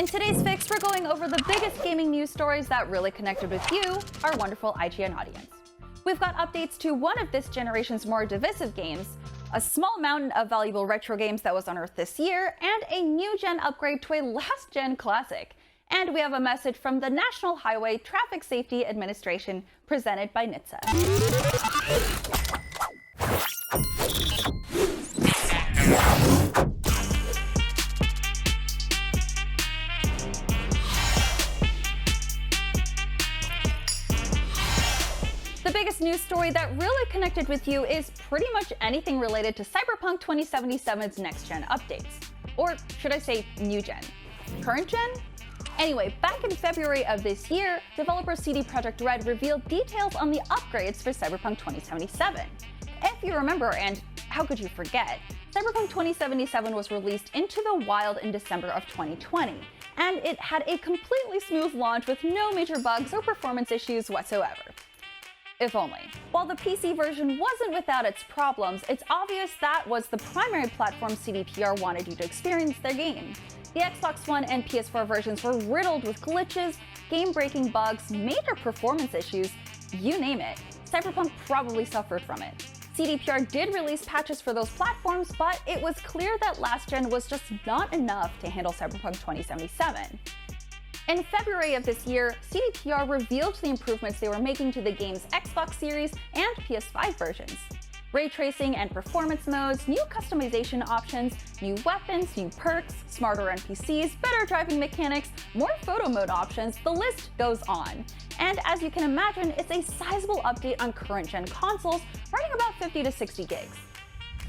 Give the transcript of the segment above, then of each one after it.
In today's Fix, we're going over the biggest gaming news stories that really connected with you, our wonderful IGN audience. We've got updates to one of this generation's more divisive games, a small mountain of valuable retro games that was unearthed this year, and a new-gen upgrade to a last-gen classic. And we have a message from the National Highway Traffic Safety Administration presented by NHTSA. The biggest news story that really connected with you is pretty much anything related to Cyberpunk 2077's next-gen updates. Or should I say new-gen? Current-gen? Anyway, back in February of this year, developer CD Projekt Red revealed details on the upgrades for Cyberpunk 2077. If you remember, and how could you forget, Cyberpunk 2077 was released into the wild in December of 2020, and it had a completely smooth launch with no major bugs or performance issues whatsoever. If only. While the PC version wasn't without its problems, it's obvious that was the primary platform CDPR wanted you to experience their game. The Xbox One and PS4 versions were riddled with glitches, game-breaking bugs, major performance issues, you name it. Cyberpunk probably suffered from it. CDPR did release patches for those platforms, but it was clear that last gen was just not enough to handle Cyberpunk 2077. In February of this year, CDPR revealed the improvements they were making to the game's Xbox Series and PS5 versions. Ray tracing and performance modes, new customization options, new weapons, new perks, smarter NPCs, better driving mechanics, more photo mode options, the list goes on. And as you can imagine, it's a sizable update on current-gen consoles, running about 50 to 60 gigs.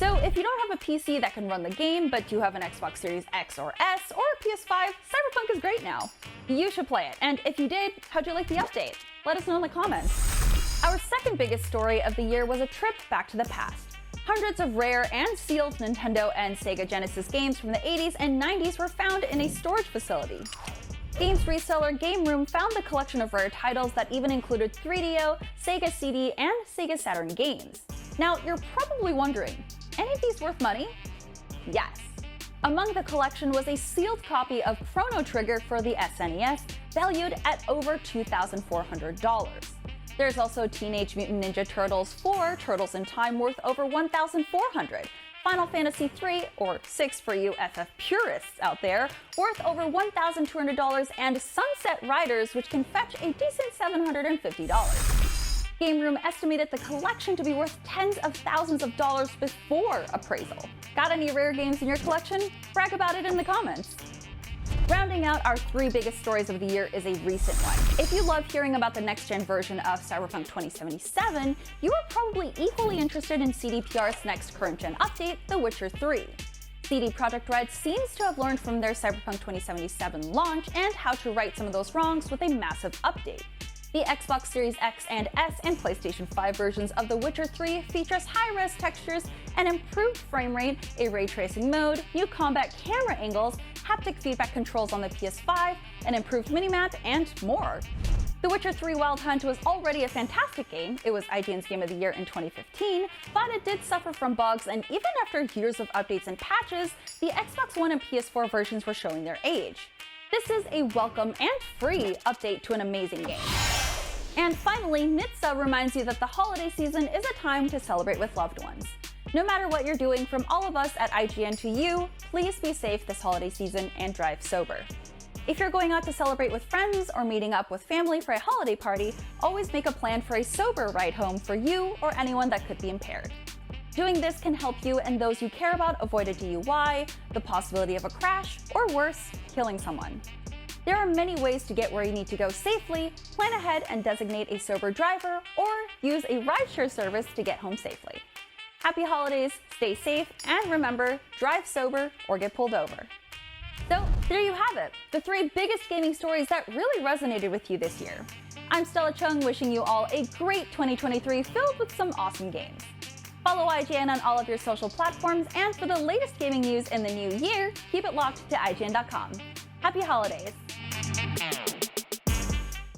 So if you don't have a PC that can run the game, but you have an Xbox Series X or S or a PS5, Cyberpunk is great now. You should play it, and if you did, how'd you like the update? Let us know in the comments. Our second biggest story of the year was a trip back to the past. Hundreds of rare and sealed Nintendo and Sega Genesis games from the 80s and 90s were found in a storage facility. Games reseller Game Room found the collection of rare titles that even included 3DO, Sega CD, and Sega Saturn games. Now, you're probably wondering, any of these worth money? Yes. Among the collection was a sealed copy of Chrono Trigger for the SNES, valued at over $2,400. There's also Teenage Mutant Ninja Turtles 4, Turtles in Time, worth over $1,400. Final Fantasy III, or 6 for you FF purists out there, worth over $1,200, and Sunset Riders, which can fetch a decent $750. Game Room estimated the collection to be worth tens of thousands of dollars before appraisal. Got any rare games in your collection? Brag about it in the comments. Rounding out our three biggest stories of the year is a recent one. If you love hearing about the next-gen version of Cyberpunk 2077, you are probably equally interested in CDPR's next current-gen update, The Witcher 3. CD Projekt Red seems to have learned from their Cyberpunk 2077 launch and how to right some of those wrongs with a massive update. The Xbox Series X and S and PlayStation 5 versions of The Witcher 3 features high-res textures, an improved frame rate, a ray tracing mode, new combat camera angles, haptic feedback controls on the PS5, an improved minimap, and more. The Witcher 3 Wild Hunt was already a fantastic game. It was IGN's Game of the Year in 2015, but it did suffer from bugs, and even after years of updates and patches, the Xbox One and PS4 versions were showing their age. This is a welcome and free update to an amazing game. And finally, NHTSA reminds you that the holiday season is a time to celebrate with loved ones. No matter what you're doing, from all of us at IGN to you, please be safe this holiday season and drive sober. If you're going out to celebrate with friends or meeting up with family for a holiday party, always make a plan for a sober ride home for you or anyone that could be impaired. Doing this can help you and those you care about avoid a DUI, the possibility of a crash, or worse, killing someone. There are many ways to get where you need to go safely. Plan ahead and designate a sober driver, or use a rideshare service to get home safely. Happy holidays, stay safe, and remember, drive sober or get pulled over. So there you have it, the three biggest gaming stories that really resonated with you this year. I'm Stella Chung, wishing you all a great 2023 filled with some awesome games. Follow IGN on all of your social platforms, and for the latest gaming news in the new year, keep it locked to IGN.com. Happy holidays!